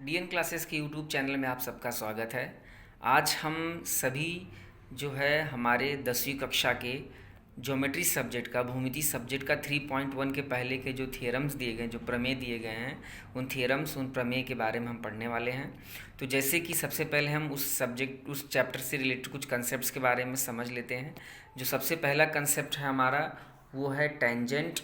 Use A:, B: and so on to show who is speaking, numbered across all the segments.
A: DN classes के YouTube channel में आप सबका स्वागत है। आज हम सभी जो है हमारे 10वीं कक्षा के ज्योमेट्री सब्जेक्ट का भूमिति सब्जेक्ट का 3.1 के पहले के जो थियरम्स दिए गए, जो प्रमेय दिए गए हैं, उन थियरम्स उन प्रमेय के बारे में हम पढ़ने वाले हैं। तो जैसे कि सबसे पहले हम उस चैप्टर से रिलेटेड कुछ कंसेप्ट्स के बारे में समझ लेते हैं। जो सबसे पहला कंसेप्ट है हमारा वो है टेंजेंट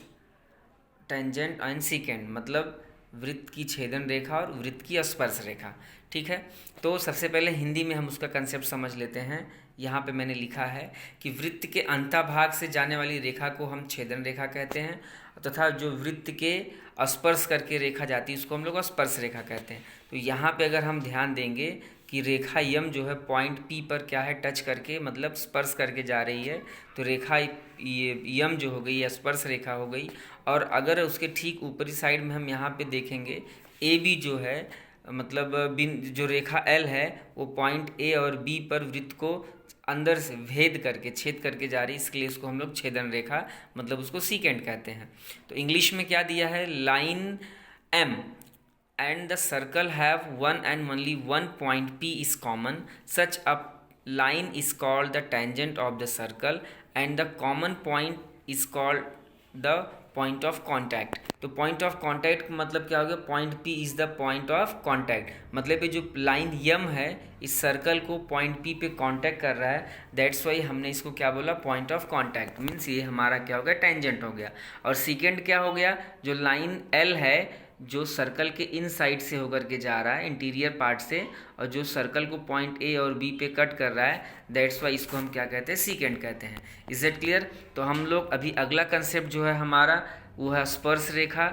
A: एंड सीकेंड, मतलब वृत्त की छेदन रेखा और वृत्त की स्पर्श रेखा। ठीक है, तो सबसे पहले हिंदी में हम उसका कंसेप्ट समझ लेते हैं। यहाँ पे मैंने लिखा है कि वृत्त के अंतभाग से जाने वाली रेखा को हम छेदन रेखा कहते हैं, तथा जो वृत्त के स्पर्श करके रेखा जाती है उसको हम लोग स्पर्श रेखा कहते हैं। तो यहाँ पे अगर हम ध्यान देंगे कि रेखा यम जो है पॉइंट पी पर क्या है, टच करके मतलब स्पर्श करके जा रही है, तो रेखा ये यम जो हो गई या स्पर्श रेखा हो गई। और अगर उसके ठीक ऊपरी साइड में हम यहाँ पे देखेंगे ए बी जो है, मतलब जो रेखा एल है वो पॉइंट ए और बी पर वृत्त को अंदर से भेद करके छेद करके जा रही है, इसके लिए इसको हम लोग छेदन रेखा मतलब उसको सीकेंड कहते हैं। तो इंग्लिश में क्या दिया है, line M and the circle have one and only one point P is common. Such a line is called the tangent of the circle and the common point is called the point of contact. तो point of contact मतलब क्या हो गया, point P is the point of contact, मतलब ये जो line यम है इस सर्कल को पॉइंट P पे कांटेक्ट कर रहा है, दैट्स वाई हमने इसको क्या बोला, पॉइंट ऑफ कांटेक्ट। मीन्स ये हमारा क्या हो गया, टेंजेंट हो गया। और सेकेंड क्या हो गया, जो लाइन L है जो सर्कल के इन साइड से होकर के जा रहा है इंटीरियर पार्ट से, और जो सर्कल को पॉइंट ए और बी पे कट कर रहा है, दैट्स वाई इसको हम क्या कहते हैं, सीकेंड कहते हैं। Is it clear? तो हम लोग अभी अगला कंसेप्ट जो है हमारा वो है स्पर्श रेखा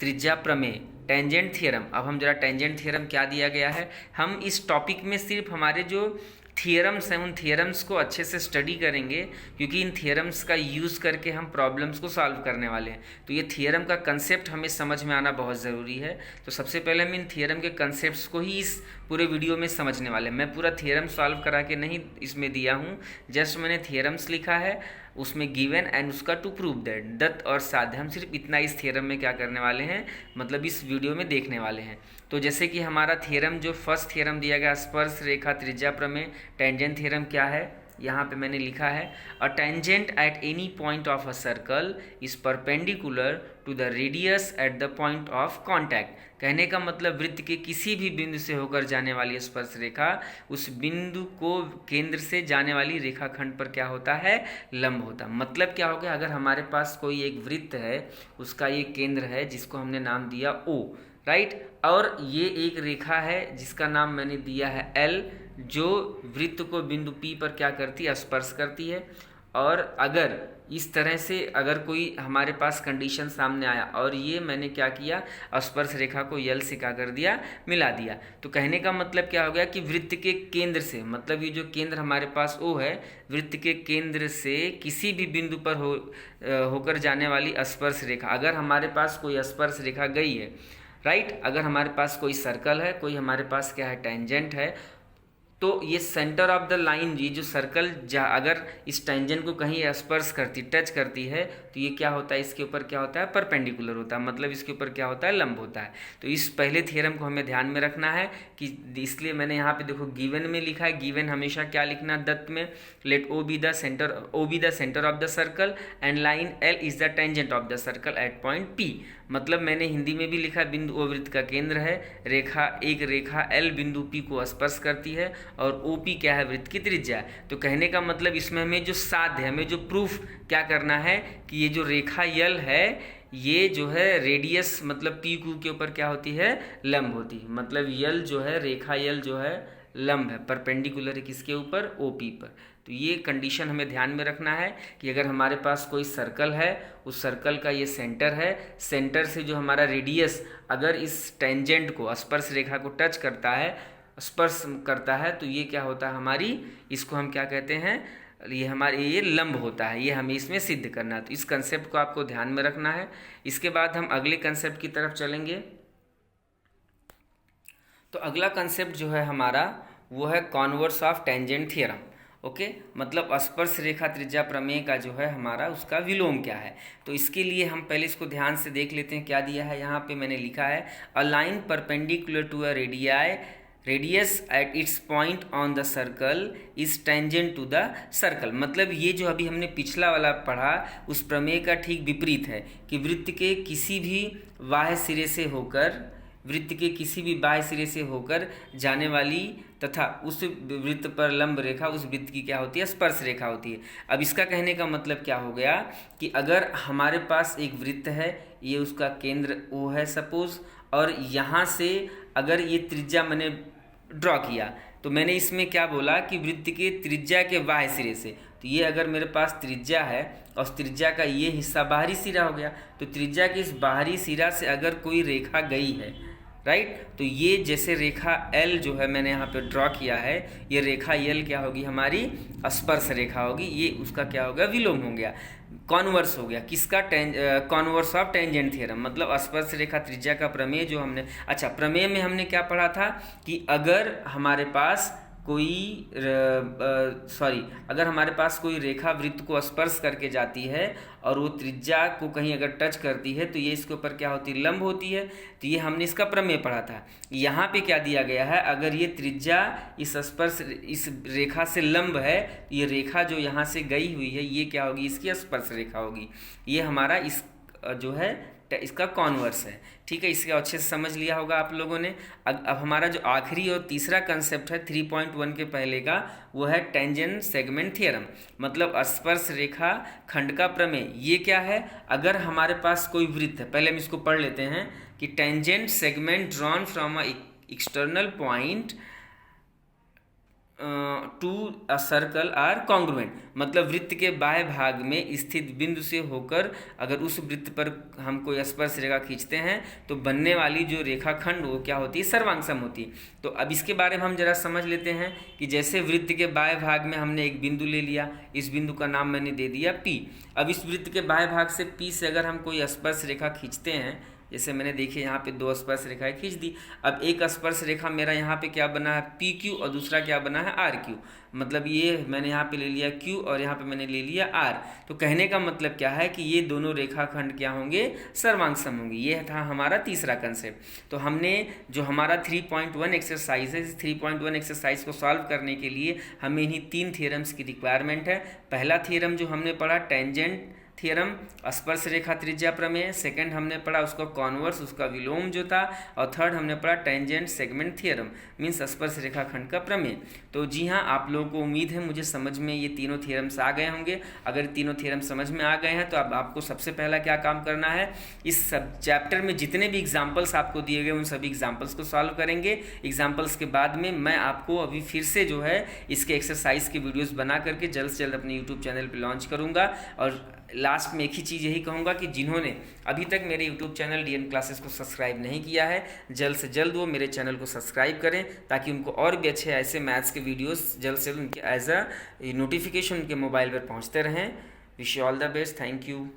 A: त्रिज्या प्रमेय, टेंजेंट थियरम। अब हम जरा टेंजेंट थियरम क्या दिया गया है, हम इस टॉपिक में सिर्फ हमारे जो थियरम्स हैं उन थियरम्स को अच्छे से स्टडी करेंगे, क्योंकि इन थियरम्स का यूज़ करके हम प्रॉब्लम्स को सॉल्व करने वाले हैं। तो ये थियरम का कंसेप्ट हमें समझ में आना बहुत ज़रूरी है। तो सबसे पहले हम इन थियरम के कंसेप्ट्स को ही इस पूरे वीडियो में समझने वाले हैं। मैं पूरा थियरम सॉल्व करा के नहीं इसमें दिया हूँ, जस्ट मैंने थियरम्स लिखा है, उसमें गिवन एंड उसका टू प्रूव दैट, दत्त और साध्य, हम सिर्फ इतना इस थियरम में क्या करने वाले हैं, मतलब इस वीडियो में देखने वाले हैं। तो जैसे कि हमारा थियरम जो फर्स्ट थियरम दिया गया स्पर्श रेखा त्रिज्या प्रमेय, टेंजेंट थियरम क्या है, यहाँ पे मैंने लिखा है, a tangent at any point of a circle is perpendicular to the radius at the point of contact. कहने का मतलब वृत्त के किसी भी बिंदु से होकर जाने वाली स्पर्श रेखा उस बिंदु को केंद्र से जाने वाली रेखाखंड पर क्या होता है, लंब होता। मतलब क्या हो गया, अगर हमारे पास कोई एक वृत्त है, उसका ये केंद्र है जिसको हमने नाम दिया O, राइट, और ये एक रेखा है जिसका नाम मैंने दिया है L, जो वृत्त को बिंदु P पर क्या करती है, स्पर्श करती है। और अगर इस तरह से अगर कोई हमारे पास कंडीशन सामने आया और ये मैंने क्या किया, स्पर्श रेखा को यल से क्या कर दिया, मिला दिया, तो कहने का मतलब क्या हो गया कि वृत्त के केंद्र से, मतलब ये जो केंद्र हमारे पास O है, वृत्त के केंद्र से किसी भी बिंदु पर होकर जाने वाली स्पर्श रेखा, अगर हमारे पास कोई स्पर्श रेखा गई है, राइट, अगर हमारे पास कोई सर्कल है, कोई हमारे पास क्या है, टेंजेंट है, तो ये सेंटर ऑफ द लाइन, ये जो सर्कल अगर इस टेंजेंट को कहीं स्पर्श करती, टच करती है, तो ये क्या होता है, इसके ऊपर क्या होता है, परपेंडिकुलर होता है, मतलब इसके ऊपर क्या होता है, लंब होता है। तो इस पहले थियरम को हमें ध्यान में रखना है कि इसलिए मैंने यहाँ पे देखो गिवन में लिखा है, गिवन हमेशा क्या लिखना, दत्त में, let O be the centre of the circle and line L is the tangent of the circle at point P। मतलब मैंने हिंदी में भी लिखा, बिंदु O वृत्त का केंद्र है, एक रेखा L बिंदु P को स्पर्श करती है, और OP क्या है, वृत्त की त्रिज्या है। तो कहने का मतलब इसमें हमें जो साध्य, हमें जो प्रूफ क्या करना है कि ये जो रेखा यल है, ये जो है रेडियस मतलब PQ के ऊपर क्या होती है, लंब होती है। मतलब यल जो है, रेखा यल जो है लंब है, परपेंडिकुलर है किसके ऊपर, OP पर। तो ये कंडीशन हमें ध्यान में रखना है कि अगर हमारे पास कोई सर्कल है, उस सर्कल का ये सेंटर है, सेंटर से जो हमारा रेडियस अगर इस टेंजेंट को, स्पर्श रेखा को टच करता है, स्पर्श करता है, तो ये क्या होता है हमारी, इसको हम क्या कहते हैं, ये हमारे ये लंब होता है। ये हमें इसमें सिद्ध करना है। तो इस कंसेप्ट को आपको ध्यान में रखना है। इसके बाद हम अगले कंसेप्ट की तरफ चलेंगे। तो अगला कंसेप्ट जो है हमारा वो है converse of tangent theorem. Okay, मतलब स्पर्श रेखा त्रिज्या प्रमेय का जो है हमारा उसका विलोम क्या है। तो इसके लिए हम पहले इसको ध्यान से देख लेते हैं। क्या दिया है यहाँ पे, मैंने लिखा है a line perpendicular to a radius at its point on the circle is tangent to the circle. मतलब ये जो अभी हमने पिछला वाला पढ़ा उस प्रमेय का ठीक विपरीत है कि वृत्त के किसी भी बाह्य सिरे से होकर जाने वाली तथा उस वृत्त पर लंब रेखा उस वृत्त की क्या होती है, स्पर्श रेखा होती है। अब इसका कहने का मतलब क्या हो गया कि अगर हमारे पास एक वृत्त है, ये उसका केंद्र O है सपोज, और यहाँ से अगर ये त्रिज्या मैंने ड्रॉ किया तो मैंने इसमें क्या बोला कि वृत्त के त्रिज्या के बाह्य सिरे से, तो ये अगर मेरे पास त्रिज्या है और उस त्रिज्या का ये हिस्सा बाहरी सिरा हो गया, तो त्रिज्या के इस बाहरी सिरा से अगर कोई रेखा गई है, राइट, तो ये जैसे रेखा L जो है मैंने यहाँ पे ड्रॉ किया है, ये रेखा L क्या होगी, हमारी स्पर्श रेखा होगी। ये उसका क्या हो गया, विलोम हो गया, कॉन्वर्स हो गया। किसका, कॉन्वर्स ऑफ टेंजेंट थ्योरम, मतलब स्पर्श रेखा त्रिज्या का प्रमेय जो हमने, अच्छा प्रमेय में हमने क्या पढ़ा था कि अगर हमारे पास कोई रेखा वृत्त को स्पर्श करके जाती है और वो त्रिज्या को कहीं अगर टच करती है तो ये इसके ऊपर क्या होती है, लंब होती है। तो ये हमने इसका प्रमेय पढ़ा था। यहाँ पे क्या दिया गया है, अगर ये त्रिज्या इस रेखा से लंब है, तो ये रेखा जो यहाँ से गई हुई है ये क्या होगी, इसकी स्पर्श रेखा होगी। ये हमारा इस जो है इसका कॉन्वर्स है। ठीक है, इसके अच्छे से समझ लिया होगा आप लोगों ने। अब हमारा जो आखिरी और तीसरा कंसेप्ट है 3.1 के पहले का, वो है टेंजेंट सेगमेंट थ्योरम, मतलब स्पर्श रेखा खंड का प्रमेय। ये क्या है, अगर हमारे पास कोई वृत्त है, पहले हम इसको पढ़ लेते हैं कि tangent segment drawn from a external point to a circle are congruent, मतलब वृत्त के बाह्य भाग में स्थित बिंदु से होकर अगर उस वृत्त पर हम कोई स्पर्श रेखा खींचते हैं तो बनने वाली जो रेखाखंड वो क्या होती है, सर्वांग सम होती है। तो अब इसके बारे में हम जरा समझ लेते हैं कि जैसे वृत्त के बाह्य भाग में हमने एक बिंदु ले लिया, इस बिंदु का नाम मैंने दे दिया P। अब इस वृत्त के बाह्य भाग से P से अगर हम कोई स्पर्श रेखा खींचते हैं, जैसे मैंने देखिए यहाँ पे 2 स्पर्श रेखाएं खींच दी। अब एक स्पर्श रेखा मेरा यहाँ पे क्या बना है, PQ, और दूसरा क्या बना है, RQ। मतलब ये मैंने यहाँ पे ले लिया Q और यहाँ पे मैंने ले लिया R। तो कहने का मतलब क्या है कि ये दोनों रेखाखंड क्या होंगे, सर्वांग सम होंगे। ये था हमारा तीसरा कंसेप्ट। तो हमने जो हमारा 3.1 एक्सरसाइज है, इस 3.1 एक्सरसाइज को सॉल्व करने के लिए हमें इन्हीं 3 थ्योरम्स की रिक्वायरमेंट है। पहला थ्योरम जो हमने पढ़ा टेंजेंट थ्योरम, स्पर्श रेखा त्रिज्या प्रमेय। सेकंड हमने पढ़ा उसका कॉन्वर्स, उसका विलोम जो था। और थर्ड हमने पढ़ा टेंजेंट सेगमेंट थ्योरम, मीन्स स्पर्श रेखा खंड का प्रमेय। तो जी हाँ, आप लोगों को उम्मीद है मुझे समझ में ये तीनों थ्योरम्स आ गए होंगे। अगर तीनों थ्योरम समझ में आ गए हैं तो अब आपको सबसे पहला क्या काम करना है, इस सब चैप्टर में जितने भी एग्जाम्पल्स आपको दिए गए उन सभी एग्जाम्पल्स को सॉल्व करेंगे। एग्जाम्पल्स के बाद में मैं आपको अभी फिर से जो है इसके एक्सरसाइज के वीडियोज़ बना करके जल्द से जल्द अपने यूट्यूब चैनल पर लॉन्च करूँगा। और लास्ट में एक ही चीज़ यही कहूँगा कि जिन्होंने अभी तक मेरे यूट्यूब चैनल DN क्लासेस को सब्सक्राइब नहीं किया है, जल्द से जल्द वो मेरे चैनल को सब्सक्राइब करें ताकि उनको और भी अच्छे ऐसे मैथ्स के वीडियोस जल्द से जल्द उनके एज अ नोटिफिकेशन उनके मोबाइल पर पहुँचते रहें। Wish you all the best, thank you.